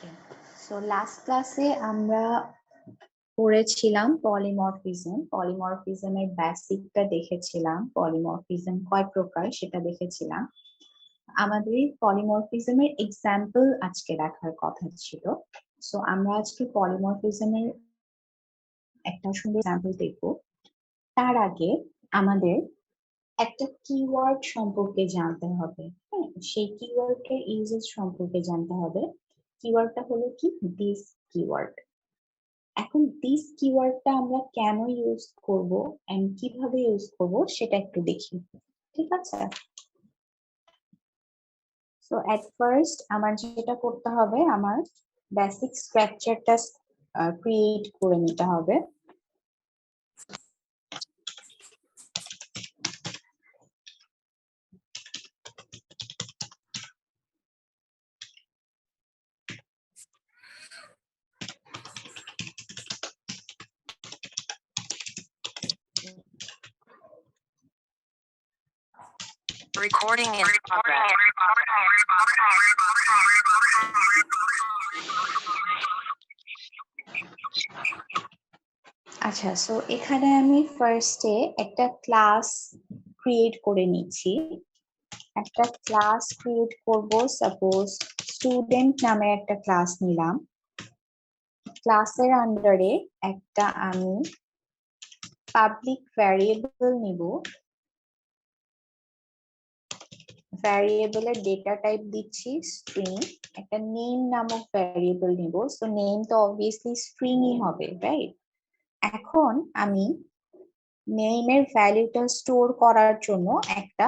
ওকে, so last ক্লাসে আমরা পড়েছিলাম পলিমরফিজমের বেসিকটা দেখেছিলাম, পলিমরফিজম কয় প্রকার সেটা দেখেছিলাম। আমাদের পলিমরফিজমের এক্সাম্পল আজকে দেখার কথা ছিল। সো আমরা আজকে পলিমরফিজমের একটা সুন্দর এক্সাম্পল দেখব। তার আগে আমাদের একটা কিওয়ার্ড সম্পর্কে জানতে হবে। হ্যাঁ, সেই কিওয়ার্ডের ইউজেস সম্পর্কে জানতে হবে। কিওয়ার্ডটা হলো কি? This keyword. এখন দিস কিওয়ার্ডটা আমরা কেন ইউজ করব এন্ড কিভাবে ইউজ করব সেটা একটু দেখি, ঠিক আছে? সো এট ফার্স্ট আমার যেটা করতে হবে, আমার বেসিক স্ট্রাকচারটা ক্রিয়েট করে নিতে হবে। Recording in progress. আচ্ছা, সো এখানে আমি ফার্স্টে একটা ক্লাস ক্রিয়েট করে নিচ্ছি। একটা ক্লাস ক্রিয়েট করব, সাপোজ স্টুডেন্ট নামে একটা ক্লাস নিলাম। ক্লাসের আন্ডারে একটা আমি পাবলিক ভ্যারিয়েবল নিব। ভ্যারিয়েবলের ডেটা টাইপ দিচ্ছি স্ট্রিং। একটা নেম নামক ভ্যারিয়েবল নিব। সো নেম তো অবভিয়াসলি স্ট্রিংই হবে, রাইট? এখন আমি নেমের ভ্যালুটা স্টোর করার জন্য একটা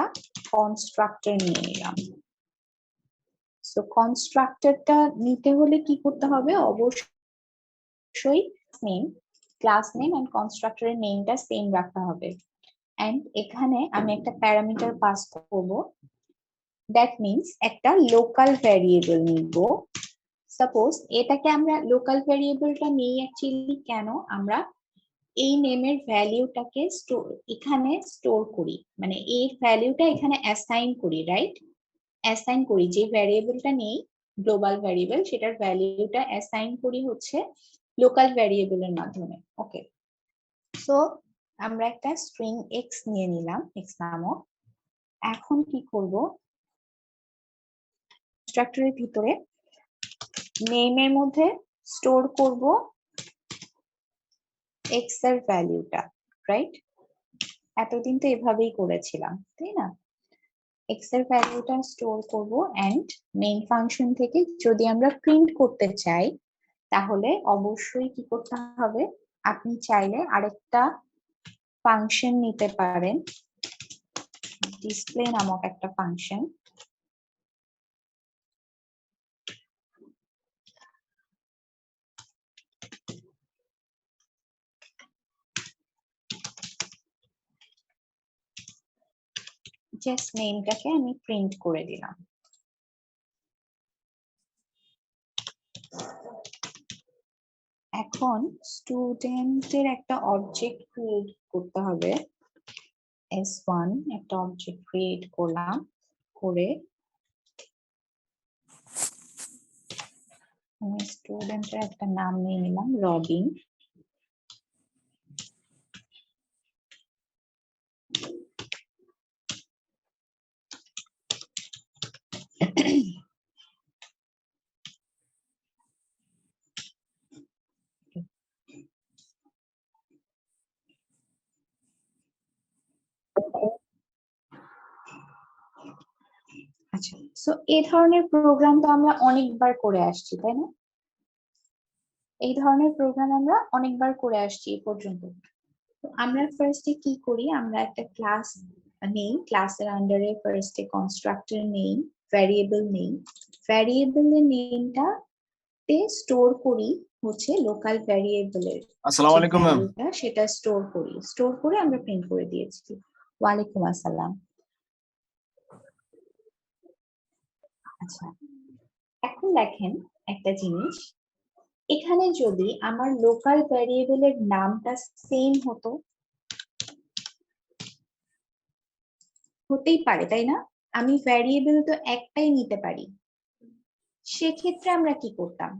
কনস্ট্রাক্টর নিয়ে নিলাম। সো কনস্ট্রাক্টরটা নিতে হলে কি করতে হবে? অবশ্যই নেম, ক্লাস নেম এন্ড কনস্ট্রাক্টরের নেমটা সেম রাখতে হবে। এন্ড এখানে আমি একটা প্যারামিটার পাস করব। দ্যাট মিনস একটা লোকাল ভ্যারিয়েবল নিব। সাপোজ এটাকে আমরা লোকাল ভ্যারিয়েবলটা নেই অ্যাকচুয়ালি কেন? আমরা এই নেমের ভ্যালিউটাকে এখানে স্টোর করি, মানে এর ভ্যালিউটা এখানে অ্যাসাইন করি, রাইট? অ্যাসাইন করি যে ভ্যারিয়েবলটা নেই গ্লোবাল ভ্যারিয়েবল, সেটার ভ্যালিউটা অ্যাসাইন করি হচ্ছে লোকাল ভ্যারিয়েবলের মাধ্যমে। ওকে, সো আমরা একটা স্ট্রিং এক্স নিয়ে নিলাম, এক্স নামক। এখন কি করব? কনস্ট্রাক্টরের ভিতরে নেমের মধ্যে স্টোর করব এক্স এর ভ্যালুটা, রাইট? এতদিন তো এভাবেই করেছিলাম, তাই না? এক্স এর ভ্যালুটা স্টোর করব এন্ড মেইন ফাংশন থেকে যদি আমরা প্রিন্ট করতে চাই তাহলে অবশ্যই কি করতে হবে? আপনি চাইলে আরেকটা ফাংশন নিতে পারেন, ডিসপ্লে নামক একটা ফাংশন। জাস্ট নেমটাকে আমি প্রিন্ট করে দিলাম। এখন স্টুডেন্টের একটা অবজেক্ট ক্রিয়েট করতে হবে। S1 একটা অবজেক্ট ক্রিয়েট করলাম, করে আমি স্টুডেন্টের একটা নাম নিয়ে নিলাম, রবিন। আচ্ছা, সো এই ধরনের প্রোগ্রাম তো আমরা অনেকবার করে আসছি, তাই না? এই ধরনের প্রোগ্রাম আমরা অনেকবার করে আসছি এই পর্যন্ত। তো আমরা ফার্স্টে কি করি? আমরা একটা ক্লাস নেই, ক্লাসের আন্ডারে ফার্স্টে কনস্ট্রাক্টর নেই, ভ্যারিয়েবল নেই। ভ্যারিয়েবলের নেমটা তে স্টোর করি হচ্ছে লোকাল ভ্যারিয়েবলের আসসালামু আলাইকুম ম্যাম। সেটা স্টোর করি, স্টোর করে আমরা প্রিন্ট করে দিয়েছি। ওয়ালাইকুম আসসালাম। আচ্ছা, এখন দেখেন একটা জিনিস, এখানে যদি আমার লোকাল ভ্যারিয়েবলের নামটা সেম হতো, হতেই পারে তাই না? আমি ভ্যারিয়েবল তো একটাই নিতে পারি, সেক্ষেত্রে আমরা কি করতাম,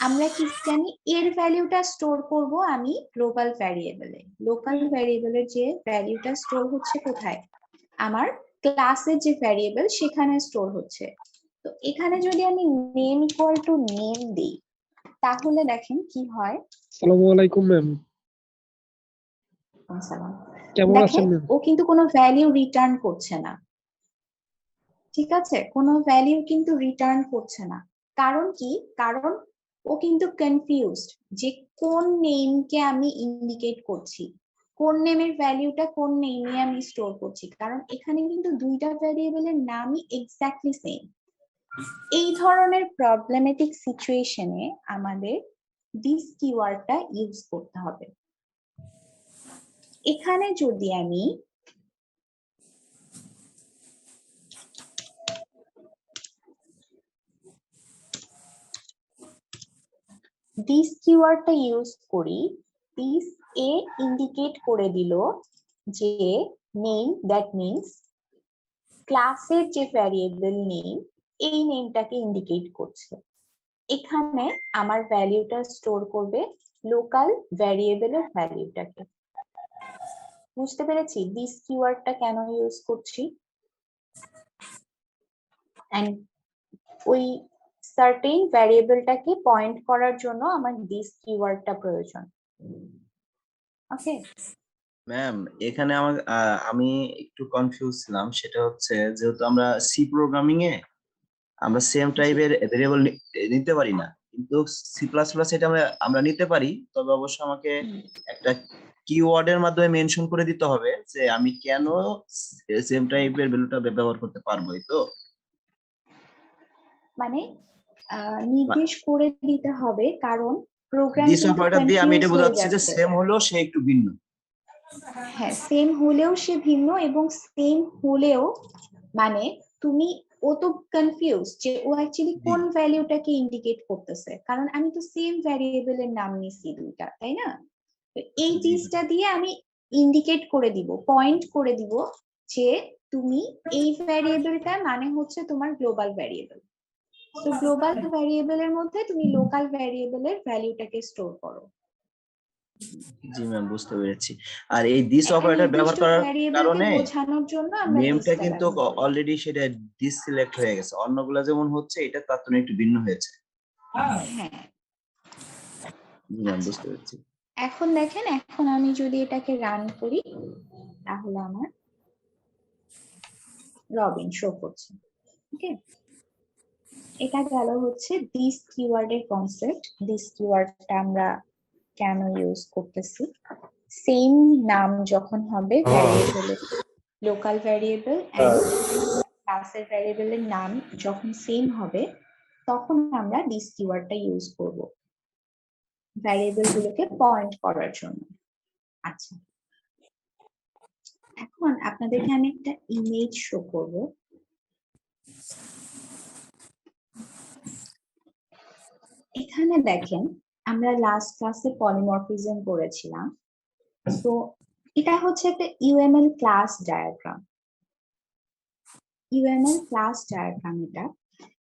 আমরা কি জানি এর ভ্যালুটা স্টোর করব আমি গ্লোবাল ভ্যারিয়েবলে। লোকাল ভ্যারিয়েবলের যে ভ্যালুটা স্টোর হচ্ছে কোথায়, আমার ক্লাসের যে ভ্যারিয়েবল সেখানে স্টোর হচ্ছে। তো এখানে যদি আমি নেম ইকুয়াল টু নেম দিই তাহলে দেখেন কি হয়। আসসালামু আলাইকুম ম্যাম, সালাম। কেমন দেখেন আছেন ম্যাম? ও কিন্তু কোনো ভ্যালিউ রিটার্ন করছে না, ঠিক আছে, কোনো ভ্যালিউ কিন্তু রিটার্ন করছে না। কারণ কি, কারণ ও কিন্তু কনফিউজড যে কোন নেমকে আমি ইন্ডিকেট করছি, কোন নেমের ভ্যালুটা কোন নেমে আমি স্টোর করছি, কারণ এখানে কিন্তু দুইটা ভ্যারিয়েবলের নামই এক্স্যাক্টলি সেম। এই ধরনের প্রবলেমেটিক সিচুয়েশনে আমাদের দিস কিওয়ার্ডটা ইউজ করতে হবে। এখানে যদি আমি দিস কিওয়ার্ডটা ইউজ করি, দিস এ ইন্ডিকেট করে দিল যে নেম, দ্যাট মিনস ক্লাসের যে ভ্যারিয়েবল নেম এই নেমটাকে ইন্ডিকেট করছে। এখানে আমার ভ্যালুটা স্টোর করবে লোকাল ভ্যারিয়েবলের ভ্যালুটাকে। বুঝতে পেরেছি দিস কিওয়ার্ডটা কেন ইউজ করছি, এন্ড ওই সার্টেন ভ্যারিয়েবলটাকে পয়েন্ট করার জন্য আমার দিস কিওয়ার্ডটা প্রয়োজন। ওকে ম্যাম, এখানে আমি একটু কনফিউজ ছিলাম। সেটা হচ্ছে যেহেতু আমরা সি প্রোগ্রামিং এ আমরা সেম টাইপের ভেরিয়েবল নিতে পারি না, কিন্তু সি প্লাস প্লাস এটা আমরা নিতে পারি। তবে অবশ্য আমাকে একটা কিওয়ার্ডের মাধ্যমে মেনশন করে দিতে হবে যে আমি কেন সেম টাইপের ভ্যালুটা ব্যবহার করতে পারবো, এই তো? মানে নির্দেশ করে দিতে হবে, কারণ প্রোগ্রাম দিস কিন্তু অপারেটর দিয়ে আমি এটা কনফিউজ হয়ে বোঝাচ্ছি যে যাচ্ছে। সেম হলেও সে একটু ভিন্ন। হ্যাঁ, সেম হলেও সে ভিন্ন, এবং সেম হলেও মানে তুমি, ও তো কনফিউজ যে ও অ্যাকচুয়ালি কোন ভ্যালুটাকে ইন্ডিকেট করতেছে, কারণ আমি তো সেম ভ্যারিয়েবলের নাম নিছি দুইটা, তাই না? তো এই জি। জিনিসটা দিয়ে আমি ইন্ডিকেট করে দিব, পয়েন্ট করে দিব যে তুমি এই ভ্যারিয়েবলটা মানে হচ্ছে তোমার গ্লোবাল ভ্যারিয়েবল। তো গ্লোবাল ভ্যারিয়েবলের মধ্যে তুমি লোকাল ভ্যারিয়েবলের ভ্যালুটাকে স্টোর করো। জি ম্যাম, বুঝতে পেরেছি। আর এই দিস একটা অপারেটর ব্যবহার নির্দিষ্ট করার ভ্যারিয়েবলকে কারণে বোঝানোর জন্য আমরা নেমটা দিসটা কিন্তু ব্যবহার করি। অলরেডি সেটা ডিসিলেক্ট হয়ে গেছে, অন্যগুলা যেমন হচ্ছে এটা তার তুলনায় একটু ভিন্ন হয়েছে। হ্যাঁ, জি ম্যাম, আচ্ছা। বুঝতে পেরেছি। এখন দেখেন, এখন আমি যদি এটাকে রান করি তাহলে আমার রবিন শো করছে। ওকে, এটা গেল হচ্ছে দিস কিওয়ার্ডের কনসেপ্ট। দিস কিওয়ার্ডটা আমরা কেন ইউজ করতেছি, সেম নাম যখন হবে ভ্যারিয়েবলের, লোকাল ভ্যারিয়েবল এন্ড ক্লাসের ভ্যারিয়েবলের নাম যখন সেম হবে তখন আমরা দিস কিওয়ার্ডটা ইউজ করব ভ্যারিয়েবল গুলোকে পয়েন্ট করার জন্য। আচ্ছা, এখন আপনাদেরকে আমি একটা ইমেজ শো করব। এখানে দেখেন, আমরা লাস্ট ক্লাসে পলিমরফিজম করেছিলাম। তো এটা হচ্ছে একটা UML class diagram. UML class diagram এটা।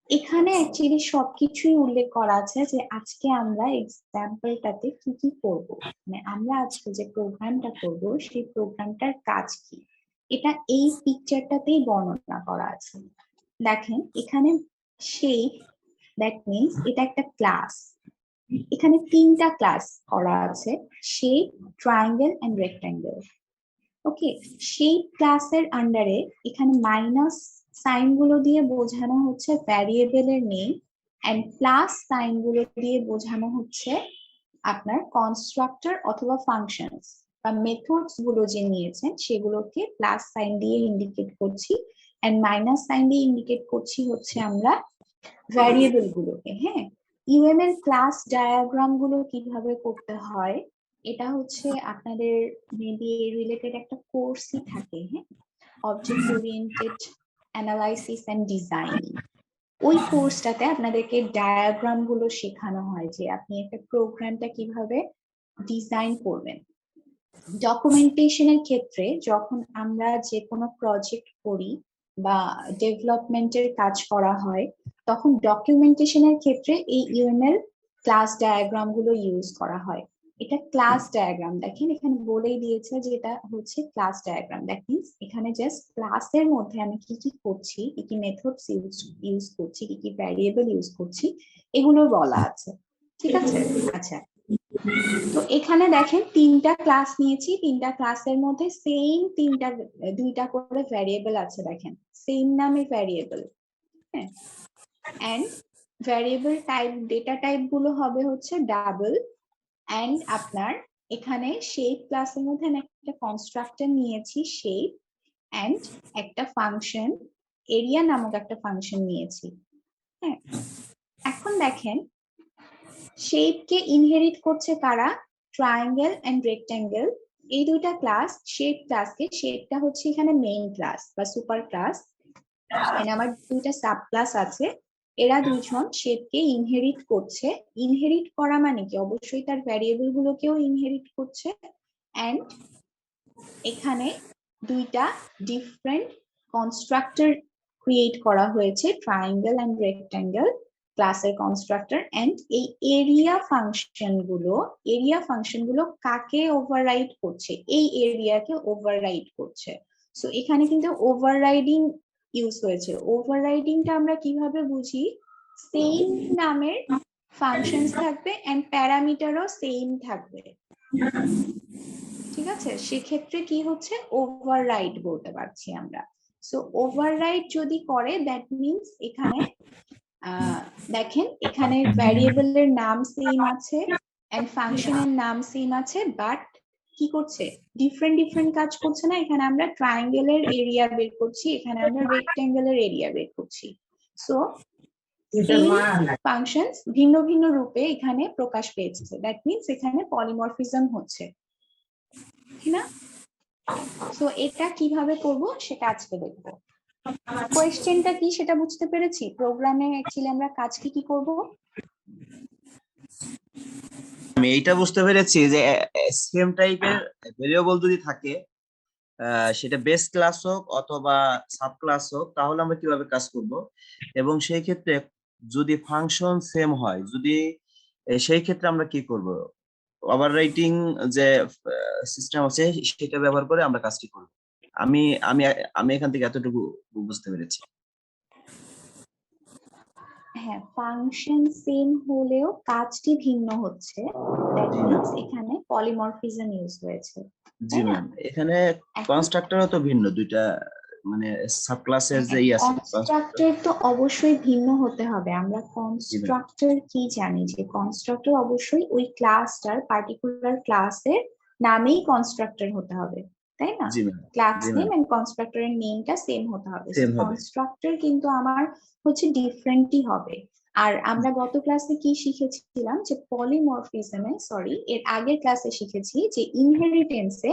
এখানে অ্যাকচুয়ালি সবকিছুই উল্লেখ করা আছে যে আজকে আমরা এক্সাম্পলটাতে কি কি করব, মানে আমরা আজকে যে প্রোগ্রামটা করব সেই প্রোগ্রামটার কাজ কি, এটা এই পিকচারটাতেই বর্ণনা করা আছে। দেখেন এখানে শেপ, দ্যাট মিনস এটা একটা ক্লাস। এখানে তিনটা ক্লাস করা আছে, shape, triangle and rectangle. Okay, shape ক্লাসের আন্ডারে এখানে মাইনাস সাইন গুলো দিয়ে বোঝানো হচ্ছে ভ্যারিয়েবলের নেম, এন্ড প্লাস সাইন গুলো দিয়ে বোঝানো হচ্ছে আপনার কনস্ট্রাক্টর অথবা ফাংশনস বা মেথডস গুলো যে নিয়েছেন সেগুলোকে প্লাস সাইন দিয়ে ইন্ডিকেট করছি, এন্ড মাইনাস সাইন দিয়ে ইন্ডিকেট করছি হচ্ছে আমরা ভ্যারিয়েবল গুলোকে। হ্যাঁ, ইউএমএল ক্লাস ডায়াগ্রাম গুলো কিভাবে করতে হয় এটা হচ্ছে আপনাদের মেবি রিলেটেড একটা কোর্সই থাকে, হ্যাঁ, object oriented analysis and designing. ওই কোর্সটাতে আপনাদেরকে ডায়াগ্রাম গুলো শেখানো হয় যে আপনি একটা প্রোগ্রামটা কিভাবে ডিজাইন করবেন। ডকুমেন্টেশনের ক্ষেত্রে যখন আমরা যে কোনো প্রজেক্ট করি বা ডেভেলপমেন্টের কাজ করা হয়, তখন ডকুমেন্টেশনের ক্ষেত্রে এই ইউএমএল ক্লাস ডায়াগ্রাম গুলো ইউজ করা হয়। এটা ক্লাস ডায়াগ্রাম, দেখেন এখানে বলেই দিয়েছে যে এটা হচ্ছে ক্লাস ডায়াগ্রাম। দ্যাট মিনস এখানে জাস্ট ক্লাসের মধ্যে আমি কি কি করছি, কি কি মেথডস ইউজ করছি, কি কি ভ্যারিয়েবল ইউজ করছি, এগুলো বলা আছে। ঠিক আছে? আচ্ছা, তো এখানে দেখেন তিনটা ক্লাস নিয়েছি, তিনটা ক্লাসের মধ্যে সেম দুইটা করে ভ্যারিয়েবল আছে, দেখেন সেম নামে ভ্যারিয়েবল। হ্যাঁ, and variable type, data type গুলো হবে হচ্ছে ডাবল। এন্ড আপনার এখানে শেপ ক্লাসের মধ্যে আমি একটা কনস্ট্রাক্টর নিয়েছি শেপ, এন্ড একটা ফাংশন এরিয়া নামক একটা ফাংশন নিয়েছি। হ্যাঁ, এখন দেখেন শেপ কে ইনহেরিট করছে কারা? ট্রায়াঙ্গেল এন্ড রেক্টেঙ্গেল, এই দুইটা ক্লাস শেপ ক্লাসকে, শেপটা হচ্ছে এখানে মেইন ক্লাস বা সুপার ক্লাস, এখানে আমার দুইটা সাব ক্লাস আছে, এরা দুইজন শেপকে ইনহেরিট করছে। ইনহেরিট করা মানে কি, অবশ্যই তার ভ্যারিয়েবল গুলোকেও ইনহেরিট করছে। এন্ড এখানে দুইটা ডিফারেন্ট কনস্ট্রাক্টর ক্রিয়েট করা হয়েছে, ট্রায়াঙ্গেল এন্ড রেক্টেঙ্গেল ক্লাসের কনস্ট্রাক্টর। এন্ড এই এরিয়া ফাংশন গুলো কাকে ওভাররাইড করছে? এই এরিয়াকে ওভাররাইড করছে। সো এখানে কিন্তু ওভাররাইডিং ইউজ হয়েছে। ওভাররাইডিংটা আমরা কিভাবে বুঝি? সেম নামের ফাংশনস থাকবে এন্ড প্যারামিটারও সেম থাকবে। ঠিক আছে, সেক্ষেত্রে কি হচ্ছে, ওভাররাইড বলতে পারছি আমরা। সো ওভাররাইড যদি করে, দ্যাট মিনস এখানে দেখেন এখানে ভ্যারিয়েবলের নাম সেম আছে এন্ড ফাংশনের নাম সেম আছে, বাট কি করছে, ডিফারেন্ট কাজ করছে না। এখানে আমরা ট্রায়াঙ্গেলের এরিয়া বের করছি, এখানে আমরা রেক্টেঙ্গেলের এরিয়া বের করছি। সো ফাংশনস ভিন্ন ভিন্ন রূপে এখানে প্রকাশ পেয়েছে, দ্যাট মিনস এখানে পলিমরফিজম হচ্ছে, ঠিক না? সো এটা কিভাবে করব সেটা আজকে দেখবো। কোয়েশ্চেনটা কি সেটা বুঝতে পেরেছি। প্রোগ্রামে অ্যাকচুয়ালি আমরা কাজ কি কি করব? আমি এইটা বুঝতে পেরেছি যে সেম টাইপের ভেরিয়েবল যদি থাকে, সেটা বেস ক্লাস হোক অথবা সাব ক্লাস হোক, তাহলে আমরা কিভাবে কাজ করব। এবং সেই ক্ষেত্রে যদি ফাংশন সেম হয়, যদি সেই ক্ষেত্রে আমরা কি করব, ওভাররাইটিং যে সিস্টেম আছে সেটা ব্যবহার করে আমরা কাজটি করব। আমি আমি আমি এখান থেকে এতটুকু বুঝতে পেরেছি। হ্যাঁ, ফাংশন সেম হলেও কাজটি ভিন্ন হচ্ছে, দ্যাট মিন্স এখানে পলিমরফিজম ইউজ হয়েছে। জি ম্যাম, এখানে কনস্ট্রাক্টরও তো ভিন্ন দুইটা, মানে সাব ক্লাসের যে আছে কনস্ট্রাক্টর তো অবশ্যই ভিন্ন হতে হবে। আমরা কনস্ট্রাক্টর কি জানি, যে কনস্ট্রাক্টর অবশ্যই ওই ক্লাসটার পার্টিকুলার ক্লাসের নামেই কনস্ট্রাক্টর হতে হবে, তাই না? জি ম্যাম, ক্লাস জি নেম ম্যাম, এন্ড কনস্ট্রাক্টরের নেমটা সেম হতে হবে। সেম হবে। কনস্ট্রাক্টর কিন্তু আমার হচ্ছে ডিফারেন্টই হবে। আর আমরা গত ক্লাসে কি শিখেছিলাম, যে পলিমরফিজমে, সরি এর আগের ক্লাসে শিখেছি যে ইনহেরিটেন্সে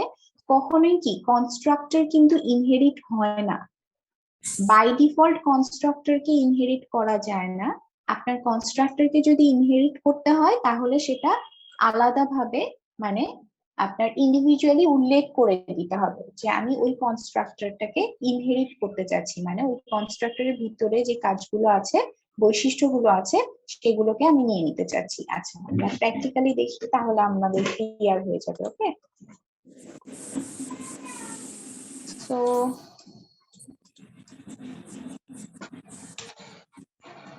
কখনোই কি কনস্ট্রাক্টর কিন্তু ইনহেরিট হয় না। বাই ডিফল্ট কনস্ট্রাক্টরকে ইনহেরিট করা যায় না। আপনার কনস্ট্রাক্টরকে যদি ইনহেরিট করতে হয় তাহলে সেটা আলাদাভাবে, মানে আপনার ইন্ডিভিজুয়ালি উল্লেখ করে দিতে হবে যে আমি ওই কনস্ট্রাক্টরটাকে ইনহেরিট করতে চাচ্ছি, মানে ওই কনস্ট্রাক্টরের ভিতরে যে কাজগুলো আছে, বৈশিষ্ট্যগুলো আছে, সেগুলোকে আমি নিয়ে নিতে চাচ্ছি। আচ্ছা, আমরা প্র্যাকটিক্যালি দেখি, তাহলে আমাদের ক্লিয়ার হয়ে যাবে। ওকে, সো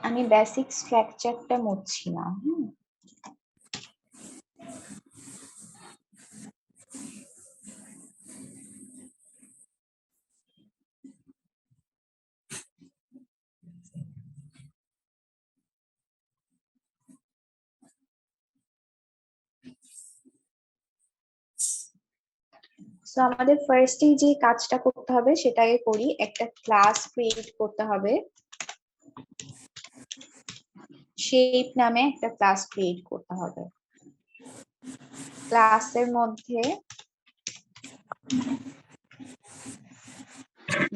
আমি বেসিক স্ট্রাকচারটা মুছছি না। সো আমাদের ফার্স্টে যে কাজটা করতে হবে সেটাকে করি। একটা ক্লাস ক্রিয়েট করতে হবে, শেপ নামে একটা ক্লাস ক্রিয়েট করতে হবে। ক্লাসের মধ্যে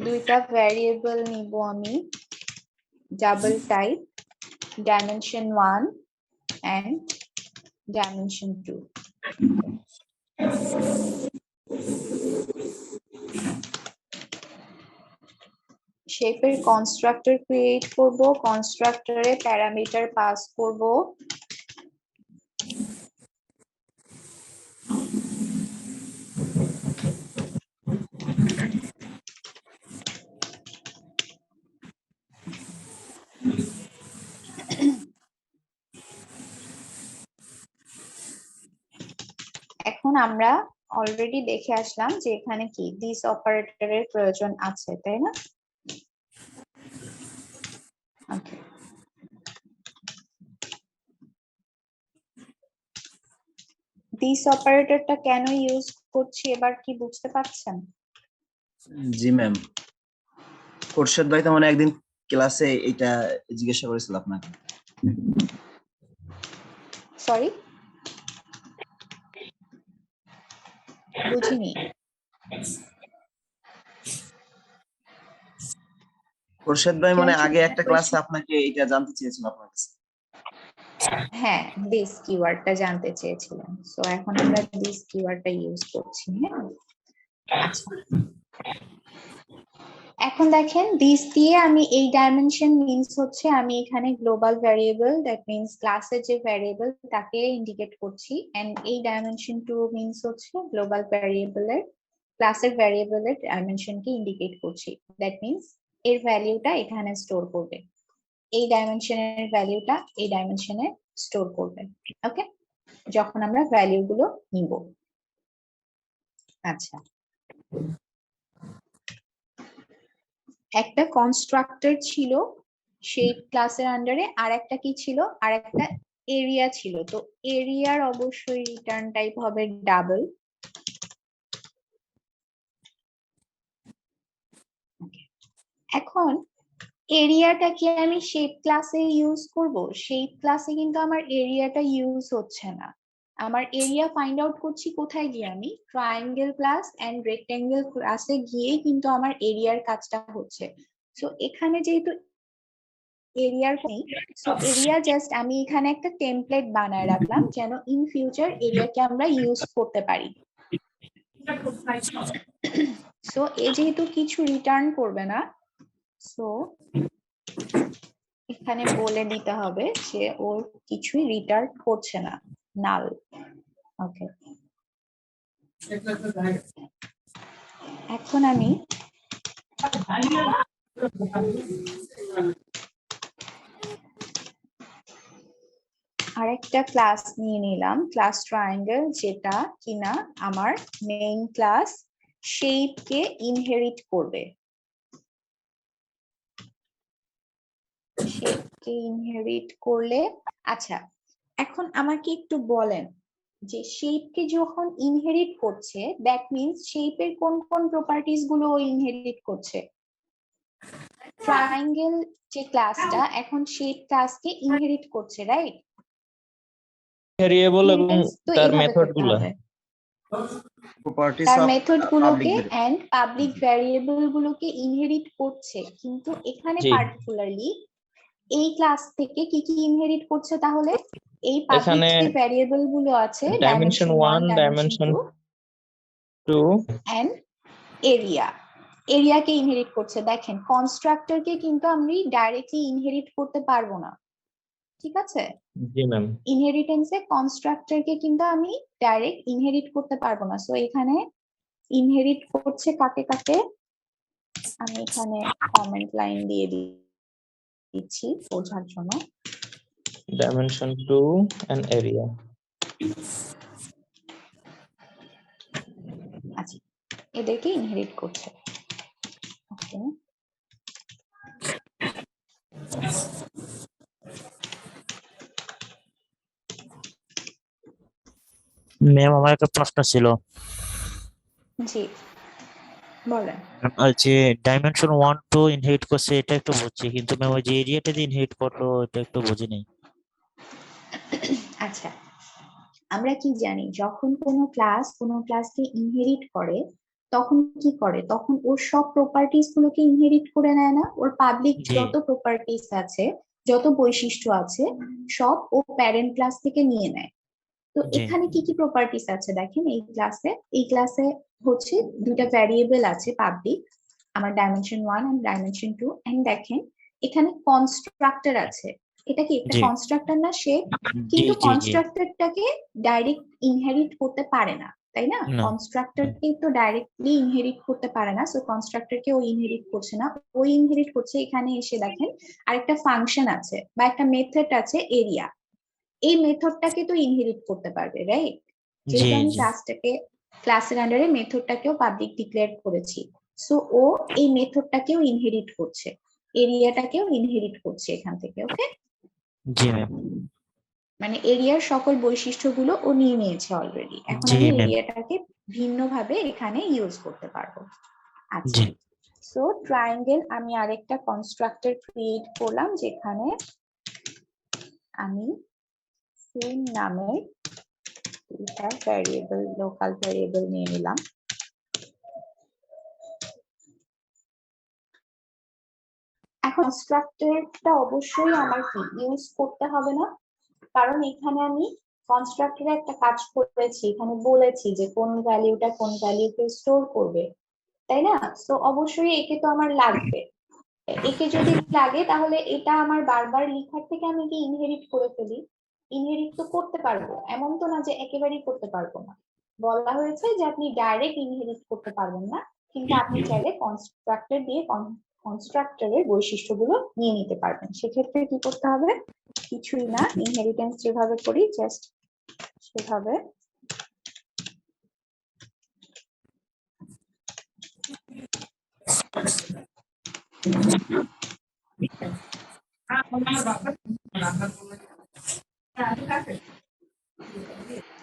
দুইটা ভ্যারিয়েবল নিব আমি, double type, dimension 1 and dimension 2। শেপের কনস্ট্রাক্টর ক্রিয়েট করব, কনস্ট্রাক্টরে প্যারামিটার পাস করব। এখন আমরা অলরেডি দেখে আসলাম যে এখানে কি দিস অপারেটরের প্রয়োজন আছে, তাই না? ওকে, দিস অপারেটরটা কেন ইউজ করছি এবার কি বুঝতে পারছেন? জি ম্যাম, খোরশেদ ভাই তো মানে একদিন ক্লাসে এটা জিজ্ঞাসা করেছিল আপনাকে। সরি, বুঝিনি। খোরশেদ ভাই মানে Can you আগে repeat একটা the ক্লাসে question? আপনাকে এটা জানতে চেয়েছিল আপনার কাছে। হ্যাঁ, দিস কিওয়ার্ডটা জানতে চেয়েছিলেন, সো এখন আমরা দিস কিওয়ার্ডটা ইউজ করছি। হ্যাঁ, আচ্ছা, এখন দেখেন দিস দিয়ে আমি এই ডাইমেনশন মিনস হচ্ছে আমি এখানে গ্লোবাল ভ্যারিয়েবল, দ্যাট মিনস ক্লাসের যে ভ্যারিয়েবল তাকে ইন্ডিকেট করছি, এন্ড এই ডাইমেনশন 2 মিনস হচ্ছে গ্লোবাল ভ্যারিয়েবলের ক্লাসের ভ্যারিয়েবলের ডাইমেনশনকে ইন্ডিকেট করছি, দ্যাট মিনস এর ভ্যালিউটা এখানে স্টোর করবে, এই ডাইমেনশনের ভ্যালিউটা এই ডাইমেনশনে স্টোর করবে। ওকে, যখন আমরা ভ্যালিউ গুলো নিব। আচ্ছা, একটা কনস্ট্রাক্টর ছিল শেপ ক্লাসের আন্ডারে, আর একটা কি ছিল, আর একটা এরিয়া ছিল। তো এরিয়ার অবশ্যই রিটার্ন টাইপ হবে ডাবল। এখন এরিয়াটা কি আমি শেপ ক্লাসে ইউজ করব? শেপ ক্লাসে কিন্তু আমার এরিয়াটা ইউজ হচ্ছে না। আমার এরিয়া ফাইন্ড আউট করছি কোথায় গিয়ে, আমি ট্রায়াঙ্গেল ক্লাস এন্ড রেক্টেঙ্গেল ক্লাসে গিয়ে কিন্তু আমার এরিয়ার কাজটা হচ্ছে। সো এখানে যেহেতু এরিয়ার নেই, সো এরিয়া জাস্ট আমি এখানে একটা টেমপ্লেট বানায় রাখলাম যেন ইন ফিউচার এরিয়াকে আমরা ইউজ করতে পারি। সো এ যেহেতু কিছু রিটার্ন করবে না, সো এখানে বলে দিতে হবে যে ওর কিছুই রিটার্ন করছে না, নাল। ওকে, এখন আমি আরেকটা ক্লাস নিয়ে নিলাম, ক্লাস ট্রায়াঙ্গেল, যেটা কিনা আমার মেইন ক্লাস শেপকে ইনহেরিট করবে। শেপকে ইনহেরিট করলে, আচ্ছা এখন আমাকে একটু বলেন যে শেপকে যখন ইনহেরিট করছে, দ্যাট মিন্স শেপের কোন কোন প্রপার্টিজ গুলো ইনহেরিট করছে? ট্রায়াঙ্গেল যে ক্লাসটা এখন শেপ ক্লাসকে ইনহেরিট করছে, রাইট? ভেরিয়েবল এবং তো তার এইভাবে মেথড করতে গুলো। হবে, প্রপার্টিজ তার অফ মেথড পাবলিক গুলোকে এন্ড পাবলিক ভ্যারিয়েবল গুলোকে ইনহেরিট করছে, কিন্তু এখানে জি। পার্টিকুলারলি এই ক্লাস থেকে কি কি ইনহেরিট করছে তাহলে? এই পাবলিক এখানে যে ভ্যারিয়েবল গুলো আছে dimension 1, dimension dimension 2 2, and area, এরিয়াকে ইনহেরিট করছে। দেখেন কনস্ট্রাক্টরকে কিন্তু আমি ডাইরেক্টলি ইনহেরিট করতে পারবো না, ঠিক আছে? জি ম্যাম। ইনহেরিটেন্সে কনস্ট্রাক্টরকে কিন্তু আমি ডাইরেক্ট ইনহেরিট করতে পারবো না, সো এখানে ইনহেরিট করছে কাকে কাকে, আমি এখানে কমেন্ট লাইন দিয়ে দিচ্ছি বোঝার জন্য। Dimension 2 and area. আচ্ছা, এদেরকে ইনহেরিট করছে। ওকে, ম্যাম আমার একটা প্রশ্ন ছিল। জি বলেন। আর যে ডাইমেনশন 1 2 ইনহেরিট করছে এটা একটু বুঝছি, কিন্তু ম্যাম ওই যে এরিয়াটা দিয়ে ইনহেরিট করলো এটা একটু বুঝি নাই। আচ্ছা, আমরা কি জানি যখন কোনো ক্লাসকে ইনহেরিট করে তখন কি করে, তখন ওর সব প্রপার্টিজ গুলোকে ইনহেরিট করে নেয় না? ওর পাবলিক জি। যত প্রপার্টিজ আছে, যত বৈশিষ্ট্য আছে, সব ও প্যারেন্ট ক্লাস থেকে নিয়ে নেয়। তো জি। এখানে কি কি প্রপার্টিজ আছে দেখেন, এই ক্লাসে হচ্ছে দুইটা ভ্যারিয়েবল আছে পাবলিক, আমার ডাইমেনশন 1 এন্ড ডাইমেনশন 2 এন্ড দেখেন এখানে কনস্ট্রাক্টর আছে। এটা কি একটা জি। কনস্ট্রাক্টর না শেপ? জি কিন্তু জি জি কনস্ট্রাক্টরটাকে ডাইরেক্ট ইনহেরিট করতে পারে না, তাই না? না কনস্ট্রাক্টরকে তো ডাইরেক্টলি ইনহেরিট করতে পারে না, সো কনস্ট্রাক্টরকে ও ইনহেরিট করছে না, ও ইনহেরিট করছে এখানে এসে দেখেন আরেকটা ফাংশন আছে বা একটা মেথড আছে এরিয়া। এই মেথডটাকে তো ইনহেরিট করতে পারবে, রাইট? জি যেহেতু আমি জি ক্লাসের আন্ডারে মেথডটাকেও পাবলিক ডিক্লেয়ার করেছি, সো ও এই মেথডটাকেও ইনহেরিট করছে, এরিয়াটাকেও ইনহেরিট করছে এখান থেকে। ওকে, জি ম্যাম মানে এরিয়ার সকল বৈশিষ্ট্যগুলো ও নিয়ে নিয়েছে অলরেডি, এখন জি আমি ম্যাম এরিয়াটাকে ভিন্নভাবে এখানে ইউজ করতে পারবো। আচ্ছা, জি সো ট্রায়াঙ্গেল আমি আরেকটা কনস্ট্রাক্টর ক্রিয়েট করলাম যেখানে আমি সেম নামের দুইটা ভ্যারিয়েবল, লোকাল ভ্যারিয়েবল নিয়ে নিলাম। এখন কনস্ট্রাক্টরটা অবশ্যই আমার কি ইউজ করতে হবে না, কারণ এখানে আমি কনস্ট্রাক্টরে একটা কাজ করেছি, এখানে বলেছি যে কোন ভ্যালুটা কোন ভ্যালুতে স্টোর করবে, তাই না? তো অবশ্যই একে তো আমার লাগবে। একে যদি লাগে তাহলে এটা আমার বারবার লেখার থেকে আমি কি ইনহেরিট করে ফেলি? ইনহেরিট তো করতে পারবো, এমন তো না যে একেবারেই করতে পারবো না। বলা হয়েছে যে আপনি ডাইরেক্ট ইনহেরিট করতে পারবেন না, কিন্তু আপনি চাইলে কনস্ট্রাক্টর দিয়ে কনস্ট্রাক্টরের বৈশিষ্ট্যগুলো নিয়ে নিতে পারবেন। সেক্ষেত্রে কি করতে হবে? কিছুই না, ইনহেরিটেন্স যেভাবে করি জাস্ট সেভাবে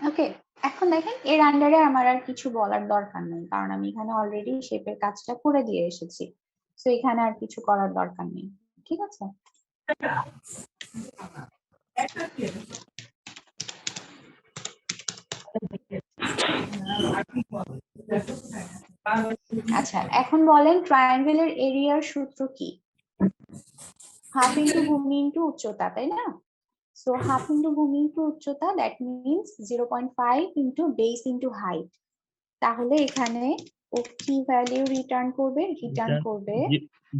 ওকে। এখন দেখেন এর আন্ডারে আমার আর কিছু বলার দরকার নেই, কারণ আমি এখানে অলরেডি শেপের কাজটা করে দিয়ে এসেছি, তো এখানে আর কিছু করার দরকার নেই। ঠিক আছে, আচ্ছা এখন বলেন ট্রায়াঙ্গেলের এরিয়ার সূত্র কি? হাফ ইন্টু ভূমি ইন্টু উচ্চতা, তাই না? সো হাফ ইন্টু ভূমি ইন্টু উচ্চতা, that means 0.5 into base into height. তাহলে এখানে ও কি ভ্যালু রিটার্ন করবে? রিটার্ন করবে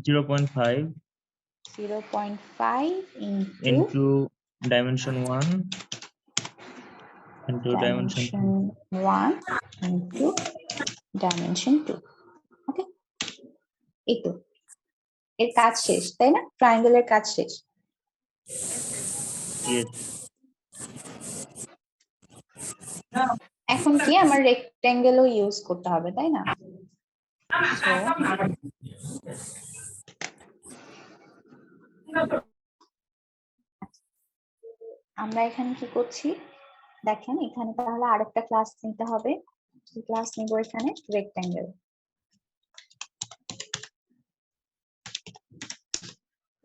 0.5 0.5 into into dimension 1 into dimension 2. dimension 1 into dimension 2। ওকে, এই তো এর কাজ শেষ, তাই না? ট্রায়াঙ্গেলের কাজ শেষ। Yes. এখন কি আমার রেক্টেঙ্গেলও ইউজ করতে হবে, তাই না? So, আমরা এখানে কি করছি দেখেন, এখানে তাহলে আরেকটা ক্লাস নিতে হবে। ক্লাস নিব এখানে রেক্টেঙ্গেল।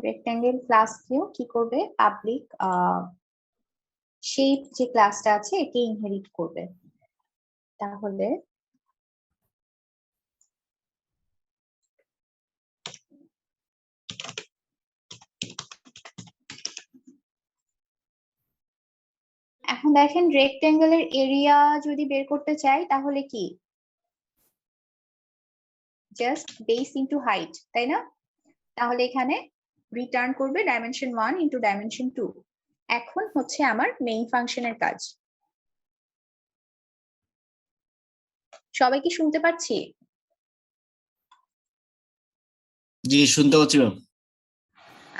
রেক্টেঙ্গেল ক্লাস কেও কি করবে? পাবলিক শেপ যে ক্লাসটা আছে একে ইনহেরিট করবে। তাহলে এখন দেখেন রেক্টেঙ্গেলের এরিয়া যদি বের করতে চাই তাহলে কি? জাস্ট বেস ইন্টু হাইট, তাই না? তাহলে এখানে রিটার্ন করবে ডাইমেনশন 1 ইন্টু ডাইমেনশন 2। এখন হচ্ছে আমার মেইন ফাংশনের কাজ। সবাই কি শুনতে পাচ্ছি? জি শুনতে পাচ্ছি ম্যাম।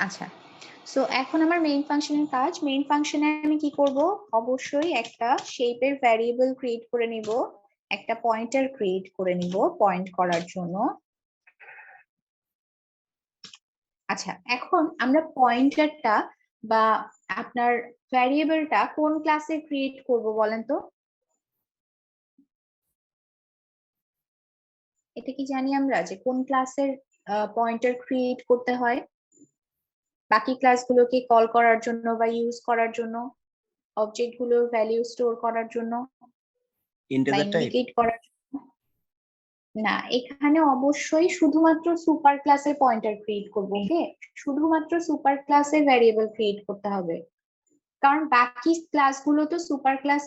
আচ্ছা, সো এখন আমার মেইন ফাংশনের কাজ। মেইন ফাংশনে আমি কি করব? অবশ্যই একটা শেপের ভ্যারিয়েবল ক্রিয়েট করে নিব, একটা পয়েন্টার ক্রিয়েট করে নিব পয়েন্ট করার জন্য। আচ্ছা, এখন আমরা পয়েন্টারটা বা আপনার ভ্যারিয়েবলটা কোন ক্লাসে ক্রিয়েট করব বলেন তো? এটা কি জানি আমরা যে কোন ক্লাসের পয়েন্টার ক্রিয়েট করতে হয় বাকি ক্লাসগুলোকে কল করার জন্য বা ইউজ করার জন্য, অবজেক্ট গুলোর ভ্যালু স্টোর করার জন্য বা ইন্টিজার টাইপ। ইন্ডিকেট করার জন্য? না, এখানে অবশ্যই শুধুমাত্র সুপার ক্লাসের পয়েন্টার ক্রিয়েট করব। ওকে, শুধুমাত্র সুপার ক্লাসের ভ্যারিয়েবল ক্রিয়েট করতে হবে, কারণ বাকি ক্লাসগুলো তো সুপার ক্লাস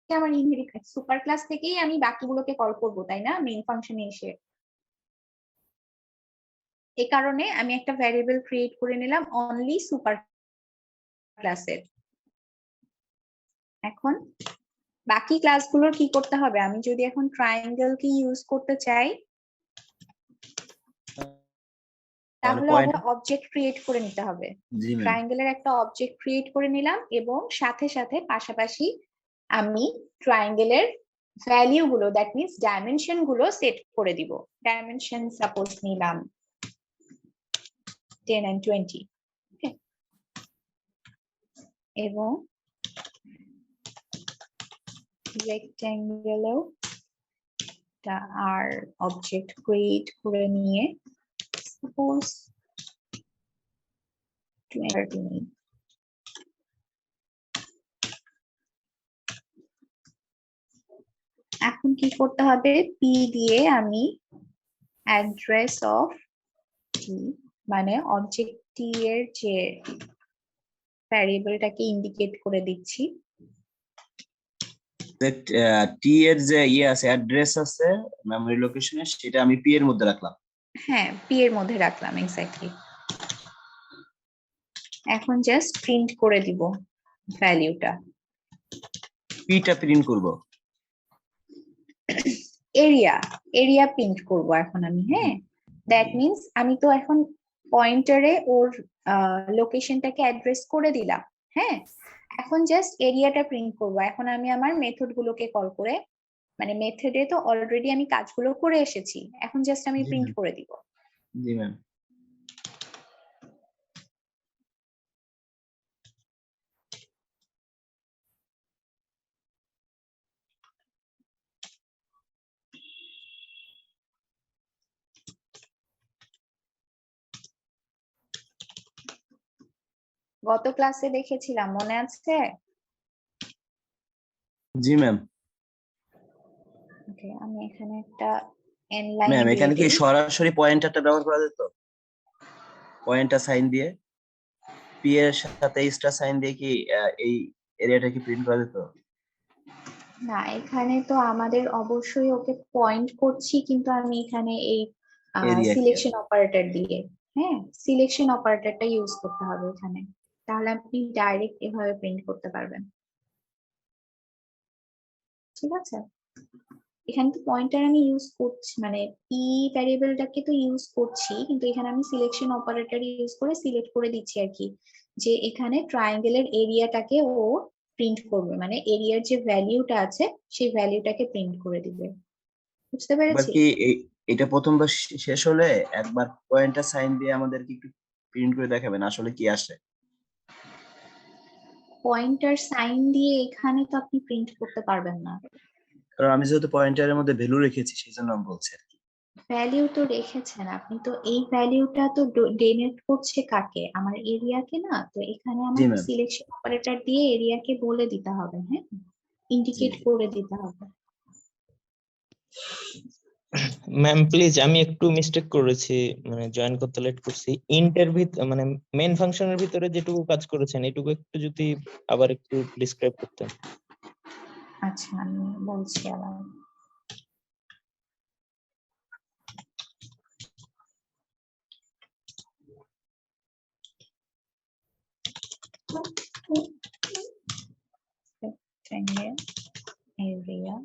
আমার ইনহেরিট, সুপার ক্লাস থেকেই আমি বাকিগুলোকে কল করব, তাই না? মেইন ফাংশনে এসে। এই কারণে আমি একটা ভ্যারিয়েবল ক্রিয়েট করে নিলাম অনলি সুপার ক্লাসের। এখন বাকি ক্লাসগুলোর কি করতে হবে, আমি যদি এখন ট্রায়াঙ্গেল কি ইউজ করতে চাই তাহলে অবজেক্ট ক্রিয়েট করে নিতে হবে। জি ম্যাম। ট্রায়াঙ্গেলের একটা অবজেক্ট ক্রিয়েট করে নিলাম এবং সাথে সাথে পাশাপাশি আমি ট্রায়াঙ্গেলের ভ্যালিউ গুলো, দ্যাট মিন্স ডাইমেনশন গুলো সেট করে দিব। ডাইমেনশন সাপোজ নিলাম 10 and 20, এবং রেক্টেঙ্গেলও আর অবজেক্ট ক্রিয়েট করে নিয়ে সাপোজ 20। এখন কি করতে হবে, পি দিয়ে আমি অ্যাড্রেস অফ টি মানে অবজেক্ট টি এর যে ভ্যারিয়েবলটাকে ইন্ডিকেট করে দিচ্ছি। টি এর যে আছে অ্যাড্রেস আছে মেমরি লোকেশনে, সেটা আমি পি এর মধ্যে রাখলাম। হ্যাঁ, পি এর মধ্যে রাখলাম এক্স্যাক্টলি। এখন জাস্ট প্রিন্ট করে দিব ভ্যালিউটা। পিটা প্রিন্ট করব, এরিয়া প্রিন্ট করব এখন আমি। হ্যাঁ, দ্যাট মিন্স আমি তো এখন পয়েন্টারে ওর লোকেশনটাকে অ্যাড্রেস করে দিলাম। হ্যাঁ, এখন জাস্ট এরিয়াটা প্রিন্ট করব। এখন আমি আমার মেথড গুলোকে কল করে, মানে মেথডে তো অলরেডি আমি কাজগুলো করে এসেছি, এখন জাস্ট আমি জি প্রিন্ট ম্যাম। করে দিব। জি ম্যাম। গত ক্লাসে দেখেছিলাম, মনে আছে? জি ম্যাম। ওকে, আমি এখানে একটা এন লাইন ম্যাম দিয়ে এখানে কি দিই। সরাসরি পয়েন্টারটা ব্যবহার করা যেত? পয়েন্টার সাইন দিয়ে পি এর সাথে স্টার সাইন দিয়ে কি এই এরিয়াটা কি প্রিন্ট করা যেত? না, এখানে তো আমাদের অবশ্যই ওকে পয়েন্ট করছি, কিন্তু আমি এখানে এই এরিয়া সিলেকশন অপারেটর দিয়ে, হ্যাঁ, সিলেকশন অপারেটরটা ইউজ করতে হবে এখানে, তাহলে আপনি ডাইরেক্ট এভাবে প্রিন্ট করতে পারবেন। ঠিক আছে, এখানে তো পয়েন্টার আমি ইউজ করছি, মানে পি ভ্যারিয়েবলটাকে তো ইউজ করছি, কিন্তু এখানে আমি সিলেকশন অপারেটর ইউজ করে সিলেক্ট করে দিচ্ছি আর কি, যে এখানে ট্রায়াঙ্গেলের এরিয়াটাকে ও প্রিন্ট করবে, মানে এরিয়ার যে ভ্যালিউটা আছে সেই ভ্যালিউটাকে প্রিন্ট করে দিবে। বুঝতে পেরেছি? বাকি এটা প্রথমবার শেষ হলে একবার পয়েন্টার সাইন দিয়ে আমাদেরকে একটু প্রিন্ট করে দেখাবেন আসলে কি আসে। পয়েন্টার সাইন দিয়ে এখানে তো আপনি প্রিন্ট করতে পারবেন না। কারণ আমি যেহেতু পয়েন্টারের মধ্যে ভ্যালু রেখেছি সেই জন্য আমি বলছি আর কি। ভ্যালিউ তো রেখেছেন আপনি, তো এই ভ্যালিউটা তো ডেনোট করছে কাকে? আমার এরিয়াকে না, তো এখানে জি আমার ম্যাম। সিলেকশন অপারেটর দিয়ে এরিয়াকে বলে দিতে হবে, হ্যাঁ, জি ইন্ডিকেট জি। করে দিতে হবে। ম্যাম প্লিজ, আমি একটু মিস্টেক করেছি, মানে জয়েন করতে লেট করছি। ইন্টের মানে মেইন ফাংশনের ভিতরে যেটুকু কাজ করেছেন এটুকু একটু যদি আবার একটু ডিসক্রাইব করতেন। আচ্ছা, আমি বলছি আবার। Rectangle area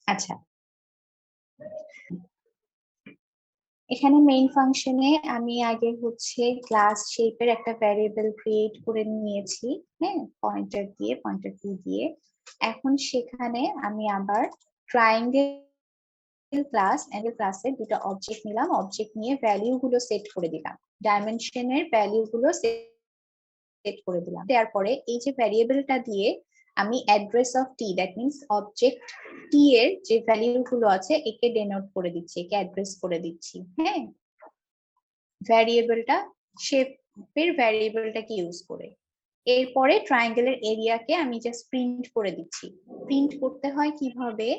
আচ্ছা, এখানে মেইন ফাংশনে আমি আগে হচ্ছে ক্লাস শেপের একটা ভ্যারিয়েবল ক্রিয়েট করে নিয়েছি, হ্যাঁ, পয়েন্টার দিয়ে। এখন সেখানে আমি আবার ট্রায়াঙ্গেল ক্লাসের দুটো অবজেক্ট নিলাম, অবজেক্ট নিয়ে ভ্যালিউ গুলো সেট করে দিলাম, ডাইমেনশনের ভ্যালিউ গুলো সেট সেট করে দিলাম। দেওয়ার পরে এই যে ভ্যারিয়েবলটা দিয়ে আমি address of t, that means object t এর যে ভ্যালু গুলো আছে একে ডেনোট করে দিচ্ছি, একে অ্যাড্রেস করে দিচ্ছি। হ্যাঁ, ভ্যারিয়েবলটা শেপের ভ্যারিয়েবলটাকে ইউজ করে। এরপরে ট্রায়াঙ্গেলের এরিয়াকে আমি জাস্ট প্রিন্ট করে দিচ্ছি। প্রিন্ট করতে হয় কিভাবে,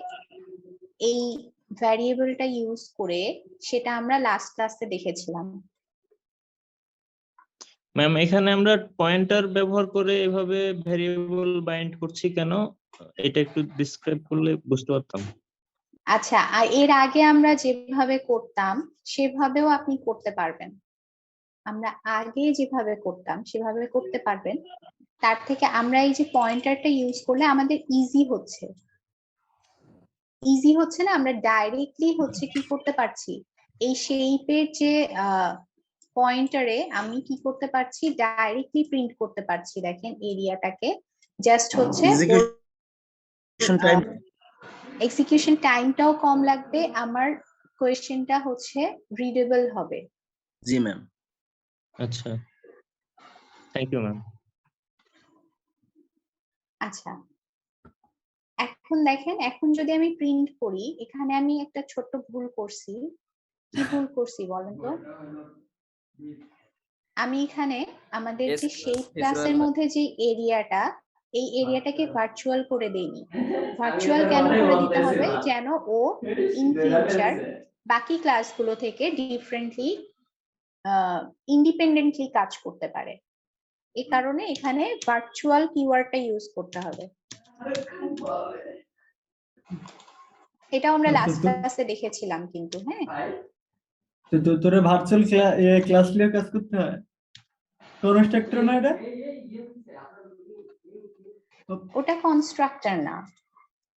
এই ভ্যারিয়েবলটা ইউজ করে, সেটা আমরা লাস্ট ক্লাসে দেখেছিলাম। ম্যাম এখানে আমরা পয়েন্টার ব্যবহার করে এভাবে ভেরিয়েবল বাইন্ড করছি কেন, এটা একটু ডিসক্রাইব করলে বুঝতে পারতাম। আচ্ছা, আর এর আগে আমরা যেভাবে করতাম সেভাবেও আপনি করতে পারবেন। আমরা আগে যেভাবে করতাম সেভাবে করতে পারবেন। তার থেকে আমরা এই যে পয়েন্টারটা ইউজ করলে আমাদের ইজি হচ্ছে। ইজি হচ্ছে না, আমরা ডাইরেক্টলি হচ্ছে কি করতে পারছি, এই শেপের যে পয়েন্টারে আমি কি করতে পারছি, ডাইরেক্টলি প্রিন্ট করতে পারছি। দেখেন এরিয়াটাকে জাস্ট হচ্ছে Execution time এক্সিকিউশন টাইমটাও কম লাগবে, আমার কোয়েশ্চেনটা হচ্ছে রিডেবল হবে। জি ম্যাম। আচ্ছা, থ্যাংক ইউ ম্যাম। আচ্ছা, এখন দেখেন, এখন যদি আমি প্রিন্ট করি, এখানে আমি একটা ছোট্ট ভুল করছি। কি ভুল করছি বলেন তো? আমি এখানে আমাদের যে সেই ক্লাসের মধ্যে যে এরিয়াটা, এই এরিয়াটাকে ভার্চুয়াল করে দেইনি। ভার্চুয়াল কেন করে দিতে হবে? যেন ও ইন ফিউচার বাকি ক্লাসগুলো থেকে ডিফারেন্টলি ইন্ডিপেন্ডেন্টলি কাজ করতে পারে। এই কারণে এখানে ভার্চুয়াল কিওয়ার্ডটা ইউজ করতে হবে। এটা আমরা লাস্ট ক্লাসে দেখেছিলাম কিন্তু। হ্যাঁ, তো তোরে ভার্চুয়াল ক্লাস নিয়ে কাজ করতে হয়, কনস্ট্রাক্টর না এটা? ওটা কনস্ট্রাক্টর না,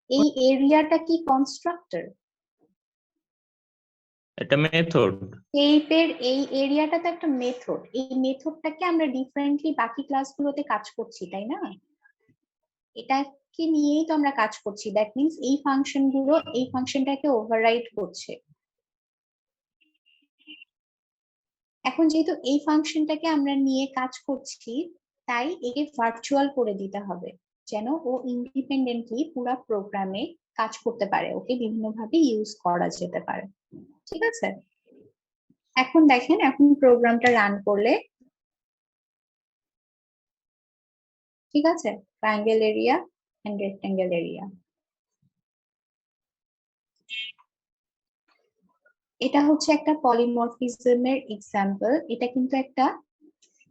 এই এরিয়াটা কি কনস্ট্রাক্টর? এটা মেথড। শেপের এই এরিয়াটা তো একটা মেথড। এই মেথডটাকে আমরা ডিফারেন্টলি বাকি ক্লাসগুলোতে কাজ করছি, তাই না? এটাকে নিয়েই তো আমরা কাজ করছি। দ্যাট মিন্স এই ফাংশনগুলো এই ফাংশনটাকে ওভাররাইড করছে। এখন যেহেতু এই ফাংশনটাকে আমরা নিয়ে কাজ করছি, তাই একে ভার্চুয়াল করে দিতে হবে যেন ও ইন্ডিপেন্ডেন্টলি পুরো প্রোগ্রামে কাজ করতে পারে, ওকে বিভিন্নভাবে ইউজ করা যেতে পারে। ঠিক আছে, এখন দেখেন, এখন প্রোগ্রামটা রান করলে, ঠিক আছে, triangle area and rectangle area, এটা হচ্ছে একটা পলিমরফিজমের এক্সাম্পল। এটা কিন্তু একটা,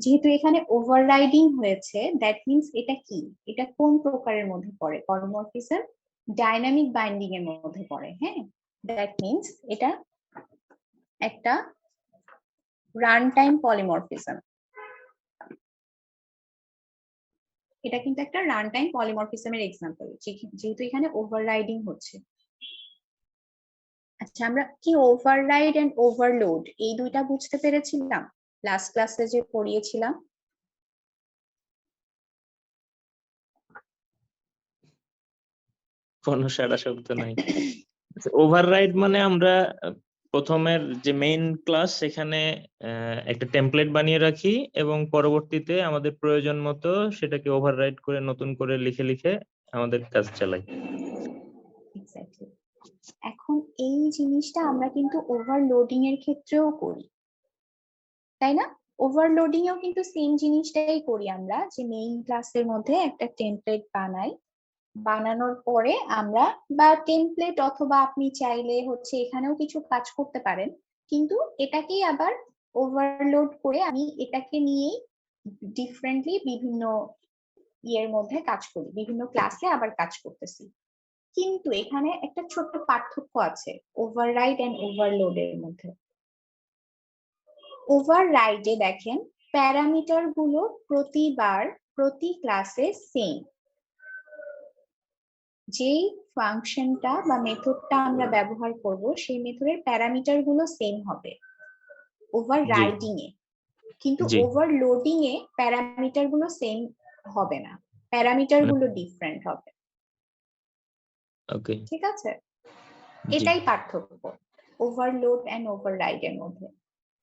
যেহেতু এখানে ওভাররাইডিং হয়েছে, দ্যাট মিন্স এটা কি, এটা কোন প্রকারের মধ্যে পড়ে? পলিমরফিজম ডাইনামিক বাইন্ডিং এর মধ্যে পড়ে। হ্যাঁ, দ্যাট মিন্স এটা একটা রান টাইম পলিমরফিজম। এটা কিন্তু একটা রান টাইম পলিমরফিজমের এক্সাম্পল, যেহেতু এখানে ওভাররাইডিং হচ্ছে। আচ্ছা, আমরা কি ওভাররাইড এন্ড ওভারলোড এই দুইটা বুঝতে পেরেছিলাম লাস্ট ক্লাসে যে পড়িয়েছিলাম? কোনো সারা শব্দ নাই। ওভাররাইড মানে আমরা প্রথমের যে মেইন ক্লাস সেখানে একটা টেমপ্লেট বানিয়ে রাখি এবং পরবর্তীতে আমাদের প্রয়োজন মতো সেটাকে ওভাররাইড করে নতুন করে লিখে লিখে আমাদের কাজ চালাই। এক্স্যাক্টলি। এখন এই জিনিসটা আমরা কিন্তু ওভারলোডিং এর ক্ষেত্রেও করি, তাই না? ওভারলোডিং এও কিন্তু সেম জিনিসটাই করি আমরা, যে মেইন ক্লাসের মধ্যে একটা টেমপ্লেট বানাই, বানানোর পরে আমরা, বা টেমপ্লেট অথবা আপনি চাইলে হচ্ছে এখানেও কিছু কাজ করতে পারেন, কিন্তু এটাকেই আবার ওভারলোড করে আমি এটাকে নিয়েই ডিফারেন্টলি বিভিন্ন ইয়ের মধ্যে কাজ করি, বিভিন্ন ক্লাসে আবার কাজ করতেছি। কিন্তু এখানে একটা ছোট্ট পার্থক্য আছে ওভাররাইড এন্ড ওভারলোড এর মধ্যে। ওভাররাইডে দেখেন প্যারামিটার গুলো প্রতিবার প্রতি ক্লাসে সেম, যেই ফাংশনটা বা মেথডটা আমরা ব্যবহার করব সেই মেথডের প্যারামিটার গুলো সেম হবে ওভাররাইডিং এ, কিন্তু জি। ওভারলোডিং এ প্যারামিটার গুলো সেম হবে না, প্যারামিটার গুলো ডিফারেন্ট হবে। ওকে, ঠিক আছে, এটাই পার্থক্য ওভারলোড এন্ড ওভাররাইড এর মধ্যে।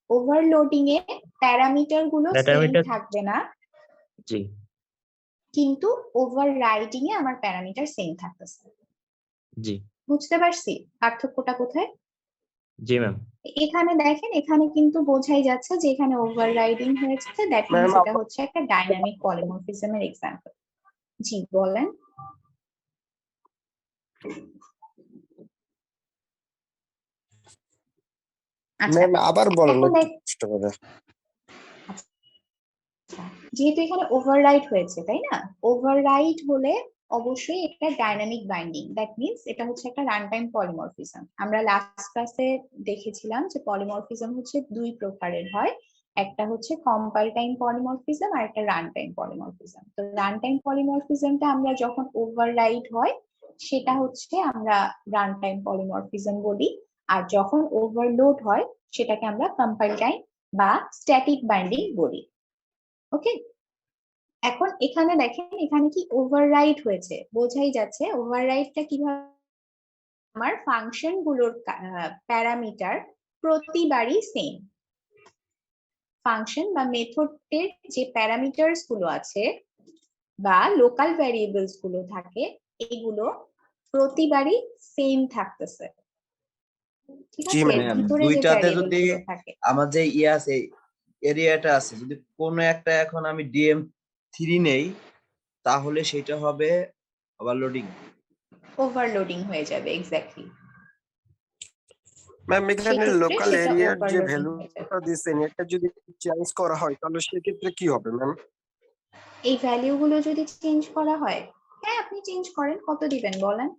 ওভারলোডিং এ প্যারামিটার গুলো সেম Parameter- থাকবে না, জি কিন্তু ওভাররাইডিং এ আমার প্যারামিটার সেম থাকতেছে। জি বুঝতে পারছি পার্থক্যটা কোথায়? জি ম্যাম। এখানে দেখেন, এখানে কিন্তু বোঝাই যাচ্ছে যে এখানে ওভাররাইডিং হয়েছে, দ্যাট ম্যাম মিন্স এটা হচ্ছে একটা ডাইনামিক পলিমরফিজমের এক্সাম্পল। জি বলেন। আচ্ছা ম্যাম আবার বলেন এখন একটু কষ্ট করে। যেহেতু এখানে ওভাররাইড হয়েছে তাই না, ওভাররাইড হলে অবশ্যই একটা ডাইনামিক বাইন্ডিং, দ্যাট মিন্স এটা হচ্ছে একটা রান টাইম পলিমরফিজম। আমরা লাস্ট ক্লাসে দেখেছিলাম যে পলিমরফিজম হচ্ছে দুই প্রকারের হয়, একটা হচ্ছে কম্পাইল টাইম পলিমরফিজম আর একটা রান টাইম পলিমরফিজম। তো রান টাইম পলিমরফিজমটা আমরা যখন ওভাররাইড হয় সেটা হচ্ছে আমরা রান টাইম পলিমরফিজম বলি, আর যখন ওভারলোড হয় সেটাকে আমরা কম্পাইল টাইম বা স্ট্যাটিক বাইন্ডিং বলি। ওকে, এখন এখানে দেখেন এখানে কি ওভাররাইড হয়েছে, বোঝাই যাচ্ছে ওভাররাইডটা কিভাবে, আমার ফাংশন গুলোর প্যারামিটার প্রতিবারই সেম। ফাংশন বা মেথডের যে প্যারামিটারস গুলো আছে বা লোকাল ভ্যারিয়েবলস গুলো থাকে এগুলো প্রতিবারই সেম থাকতেছে, ঠিক জি আছে? ম্যাম। এর ভিতরে যে দুইটাতে ভ্যারিয়েবল যদি গুলো থাকে, আমার যে আছে এরিয়াটা আছে, যদি কোনো একটা এখন আমি DM3 নেই তাহলে সেটা হবে ওভারলোডিং। ওভারলোডিং হয়ে যাবে, এক্স্যাক্টলি ম্যাম সেই এখানে ক্ষেত্রে লোকাল সেটা এরিয়ার যে ওভারলোডিং হয়ে যাবে। ভ্যালুটা দিয়েছেন এটা যদি চেঞ্জ করা হয় তাহলে সেক্ষেত্রে কি হবে ম্যাম? এই ভ্যালু গুলো যদি চেঞ্জ করা হয়, হ্যাঁ আপনি চেঞ্জ করেন, কত দিবেন বলেন?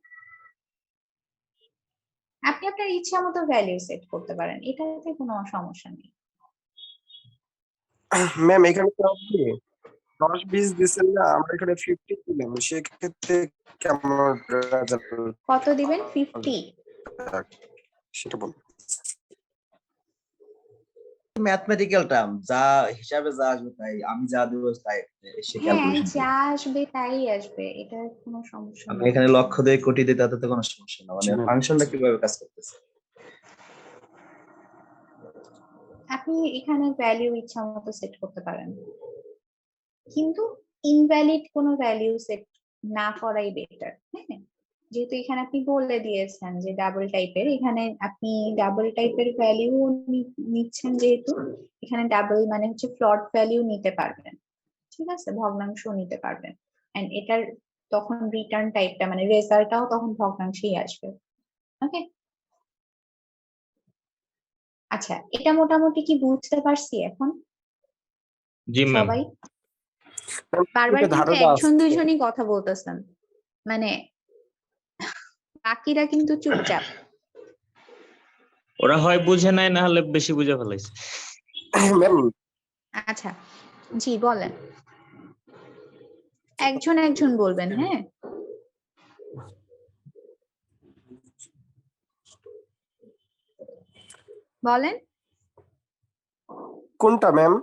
আপনি আপনার ইচ্ছা মতো ভ্যালু সেট করতে পারেন, এটাতে কোনো সমস্যা নেই। ম্যাম এখানে তো আপনি 10-20 দিচ্ছেন না, আমরা এখানে 50 দিলাম, সেক্ষেত্রে কেমন রেজাল্ট কত দিবেন? 50? সেটা বলুন। ম্যাথমেটিক্যাল টার্ম, যা হিসাবে যা আসবে তাই, আমি যা দেবো তাই সে হ্যাঁ ক্যালকুলেশন যা আসবে তাই আসবে, এটা কোনো সমস্যা আমি নেই। এখানে লক্ষ দিয়ে কোটি দিই তাতে তো কোনো সমস্যা না, মানে জি ম্যাম। ফাংশনটা কিভাবে কাজ করতেছে। আপনি এখানে ভ্যালু ইচ্ছা মতো সেট করতে পারেন, কিন্তু ইনভ্যালিড কোনো ভ্যালু সেট না করাই বেটার। হ্যাঁ, যেহেতু এখানে আপনি বলে দিয়েছেন যে ডাবল টাইপের, এখানে আপনি ডাবল টাইপের ভ্যালু নিচ্ছেন, যেহেতু এখানে ডাবল মানে হচ্ছে ফ্লট ভ্যালু নিতে পারবেন, ঠিক আছে, ভগ্নাংশ নিতে পারবেন, এন্ড এটার তখন রিটার্ন টাইপটা মানে রেজাল্টটাও তখন ভগ্নাংশেই আসবে। ওকে, আচ্ছা এটা মোটামুটি কি বুঝতে পারছি এখন জি ম্যাম। সবাই? ম্যাম, বারবার একটা কিন্তু ধারণা একজন আছে। দুইজনই কথা বলতেছেন, মানে বাকিরা কিন্তু চুপচাপ। ওরা হয় বুঝে নাই, না হলে বেশি বুঝে ফেলাইছে। ম্যাম আচ্ছা জি বলেন, একজন একজন বলবেন, হ্যাঁ। বলেন কোনটা ম্যাম?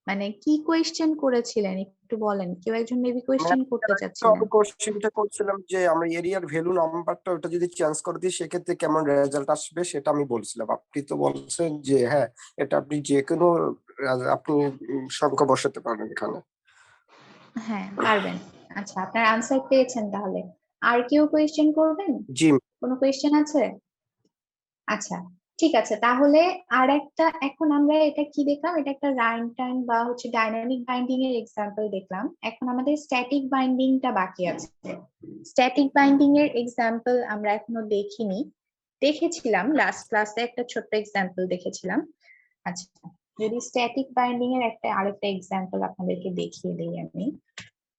মানে কি কোয়েশ্চেন করেছিলেন একটু বলেন, কেউ একজন মেবি কোয়েশ্চেন করতে তো চাচ্ছিলেন। আমি কোশ্চেনটা করছিলাম যে আমরা এরিয়ার ভ্যালু নাম্বারটা ওটা যদি চেঞ্জ করে দিই সেক্ষেত্রে কেমন রেজাল্ট আসবে সেটা আমি বলছিলাম। আপনি তো বলছেন যে হ্যাঁ এটা আপনি যে কোনো আপনি সংখ্যা বসাতে পারবেন এখানে। হ্যাঁ পারবেন। আচ্ছা আপনার আনসার পেয়েছেন তাহলে, আর কেউ কোয়েশ্চেন করবেন? জি কোনো কোয়েশ্চেন আছে? আচ্ছা ঠিক আছে, তাহলে আর একটা, এখন আমরা এটা কি দেখলাম, এটা একটা রান টাইম বা হচ্ছে ডাইনামিক বাইন্ডিং এর এক্সাম্পল দেখলাম। এখন আমাদের স্ট্যাটিক বাইন্ডিংটা বাকি আছে। স্ট্যাটিক বাইন্ডিং এর এক্সাম্পল আমরা এখনো দেখিনি, দেখেছিলাম লাস্ট ক্লাসে একটা ছোট্ট এক্সাম্পল দেখেছিলাম। আচ্ছা যদি স্ট্যাটিক বাইন্ডিং এর একটা আরেকটা এক্সাম্পল আপনাদেরকে দেখিয়ে দিই, আমি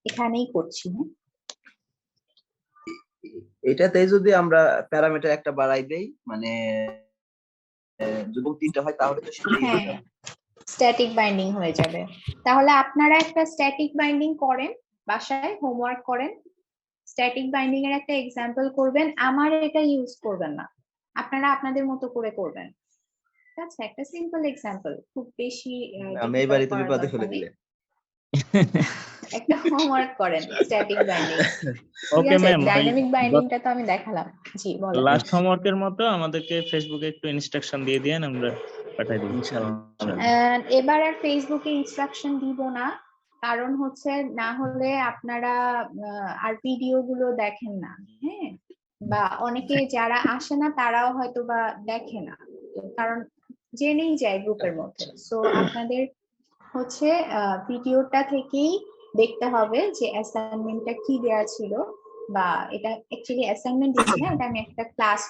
এখানেই করছি। এটাতে যদি আমরা প্যারামিটার একটা বাড়াই দেই, মানে যদি 3টা হয় তাহলে তো সেটাই হয়ে হ্যাঁ যাবে। স্ট্যাটিক বাইন্ডিং হয়ে যাবে। তাহলে আপনারা একটা স্ট্যাটিক বাইন্ডিং করেন, বাসায় হোমওয়ার্ক করেন, স্ট্যাটিক বাইন্ডিং এর একটা এক্সাম্পল করবেন, আমার এটা ইউজ করবেন না, আপনারা আপনাদের মতো করে করবেন, ঠিক আছে? একটা সিম্পল এক্সাম্পল, খুব বেশি আমি difficult এইবারই তুমি করার বিপদে দরকার ফেলে নেই। দিলে। একটা হোমওয়ার্ক করেন স্ট্যাটিক বাইন্ডিং, ঠিক ওকে আছে? ম্যাম, ডাইনামিক বাইন্ডিংটা তো আমি দেখালাম। জি বলেন। লাস্ট হোমওয়ার্কের মতো আমাদেরকে ফেসবুকে একটু ইনস্ট্রাকশন দিয়ে দিয়েন, আমরা পাঠাই দিন ইনশাআল্লাহ। And এবার আর ফেসবুকে ইনস্ট্রাকশন দিব না, কারণ হচ্ছে না হলে আপনারা আর ভিডিও গুলো দেখেন না, হ্যাঁ, বা অনেকে যারা আসে না তারাও হয়তো বা দেখে না, কারণ জেনেই যায় গ্রুপের মধ্যে। সো আপনাদের হচ্ছে ভিডিওটা থেকেই দেখতে হবে যে অ্যাসাইনমেন্টটা কি দেওয়া ছিল, বা এটা অ্যাকচুয়ালি অ্যাসাইনমেন্ট দিচ্ছি না, এটা আমি একটা ক্লাস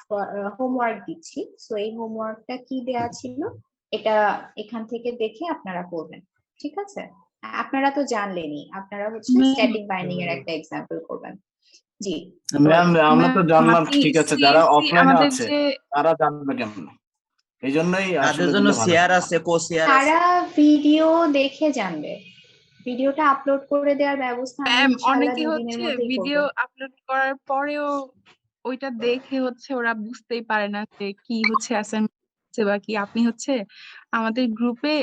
হোমওয়ার্ক দিচ্ছি। সো এই হোমওয়ার্কটা কি দেওয়া ছিল এটা এখান থেকে দেখে আপনারা করবেন, ঠিক আছে? আপনারা তো জানলেনই, আপনারা হচ্ছে স্ট্যাটিক বাইন্ডিং এর একটা এক্সাম্পল করবেন। জি, ম্যাম আমরা তো জানলাম, আপনি ঠিক আছে, যারা CSC অফলাইনে আমাদের আছে যে তারা জানবে কেমন? এই জন্যই তাদের আসলে জন্য দিলে ভালো শেয়ার হতো। আছে, কো শেয়ার আছে। তারা ভিডিও দেখে জানবে, ভিডিওটা আপলোড করে দেওয়ার ব্যবস্থা আমি ম্যাম ইনশাআল্লাহ অনেকে দুদিনের হচ্ছে মধ্যেই ভিডিও করব। আপলোড করার পরেও ওইটা দেখে হচ্ছে ওরা বুঝতেই পারে না যে কি হচ্ছে অ্যাসাইনমেন্ট বা কি। আপনি হচ্ছে আমাদের গ্রুপে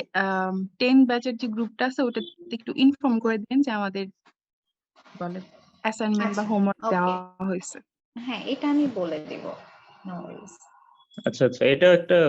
10 ব্যাচের যে গ্রুপটা আছে ওটা একটু ইনফর্ম করে দিন যে আমাদের বলে অ্যাসাইনমেন্ট বা আচ্ছা, হোমওয়ার্ক ওকে, দেওয়া হয়েছে। হ্যাঁ এটা আমি বলে দেব, নো ওয়ারিজ। আচ্ছা আচ্ছা, এটাও একটা